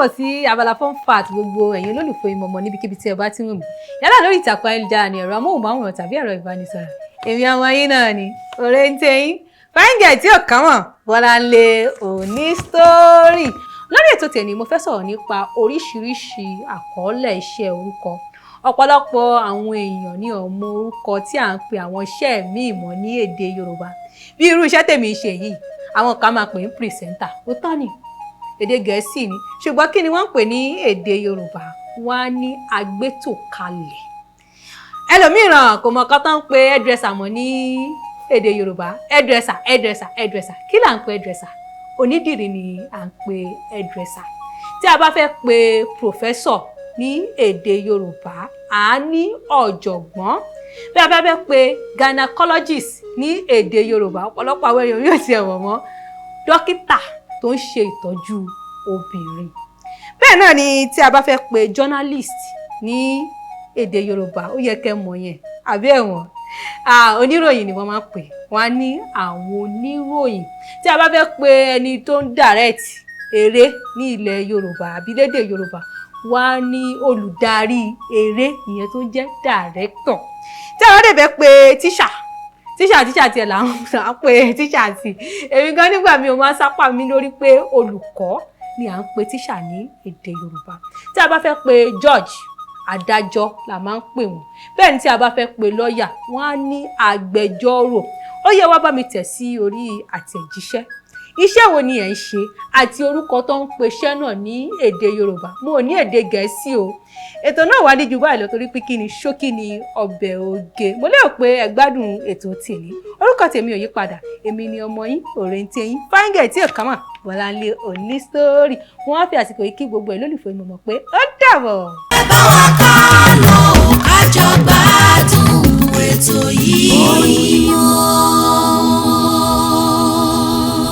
káàbọ̀ sí abala fun fact gbogbo ẹ̀yin olólùfẹ́ ìmọ̀mọ̀ níbikíbi tí ẹ bá ti ń wò mí. Yálà lórí ìtàkùn ayélujára ni ẹ̀rọ amóhùnmáwòrán tàbí ẹ̀rọ ìbánisọ̀rọ̀. Èmi àwọn ayé náà ni Orente yín. Fáńgẹ̀ tí ò kàn wọ́n Láńlé Oní Story. Lórí ètò tèmi mo fẹ́ sọ̀rọ̀ nípa oríṣiríṣi àkọọ́lẹ̀ iṣẹ́ orúkọ. Ọ̀pọ̀lọpọ̀ àwọn èèyàn ní ọmọ orúkọ tí à ń pe àwọn iṣẹ́ míì mọ̀ ní èdè Yorùbá. Bí irú iṣẹ́ tèmi ṣe yìí, àwọn kan máa pè ní pìrìsẹ́ńtà. Ó tán ni. Èdè Gẹ̀ẹ́sì ni. Ṣùgbọ́n kí ni wọ́n ń pè ní èdè Yorùbá? Wọ́n á ní agbétòkalẹ̀. Ẹlòmíràn kò mọ̀ kán tán ń pe hairdresser mọ̀ ní èdè Yorùbá. Hairdresser. Kí là ń pe hairdresser? Onídìrí ni à ń pe hairdresser. Tí a bá fẹ́ pe professor ní èdè Yorùbá, à ní ọ̀jọ̀gbọ́n. Bí a bá fẹ́ pe gynecologist ní èdè Yorùbá, ọ̀pọ̀lọpọ̀ àwọn èèyàn yóò ti ẹ̀wọ̀n mọ́ dókítà tó ń ṣe ìtọ́jú obìnrin. Bẹ́ẹ̀ náà ni tí a bá fẹ́ pe journalist ní èdè Yorùbá, ó yẹ kẹ́ mọ̀ yẹn àbí ẹ̀wọ̀n. Oníròyìn ni wọ́n máa ń pè, wọ́n á ní àwọn oníròyìn. Tí a bá fẹ́ pe ẹni tó ń direct eré ní ilẹ̀ Yorùbá àbí lédè Yorùbá, wọ́n á ní olùdarí eré, ìyẹn tó jẹ́ director. Tí a bá dẹ̀ fẹ́ pe tíṣà tiẹ̀ là ń pe tíṣà sí. Èmi gan nígbà mi ò máa ń sápà mi lórí pé olùkọ́ ni à ń pe tíṣà ní èdè Yorùbá. Tí a bá fẹ́ pe judge, adájọ́ la máa ń pè wọ́n. Bẹ́ẹ̀ ni tí a bá fẹ́ pe lọ́ọ̀yà, wọ́n á ní agbẹjọ́rò. Ó yẹ wá bá mi tẹ̀ sí orí àtẹ̀jíṣẹ́. Iṣẹ́ wo ni ẹ̀ ń ṣe àti orúkọ tó ń pe iṣẹ́ náà ní èdè Yorùbá? Mo ò ní èdè Gẹ̀ẹ́sì o. Ètò náà wá ní ju báyìí lọ torí pé kí ni ṣókí ni ọbẹ̀ oge. Mo lérò pé ẹ gbádùn ètò tèmi. Orúkọ tèmi ò yí padà. Èmi ni ọmọ yín, Orente yín. Fáńgẹ̀ tí ò kàn wọ́n Láńlé Oní Story. Wọ́n á fi àsìkò yìí kí gbogbo ẹ̀ lólùfẹ́ mi mọ̀ pé ó dàbọ̀. Ẹ bá wa ká lọ ká jọ gbádùn.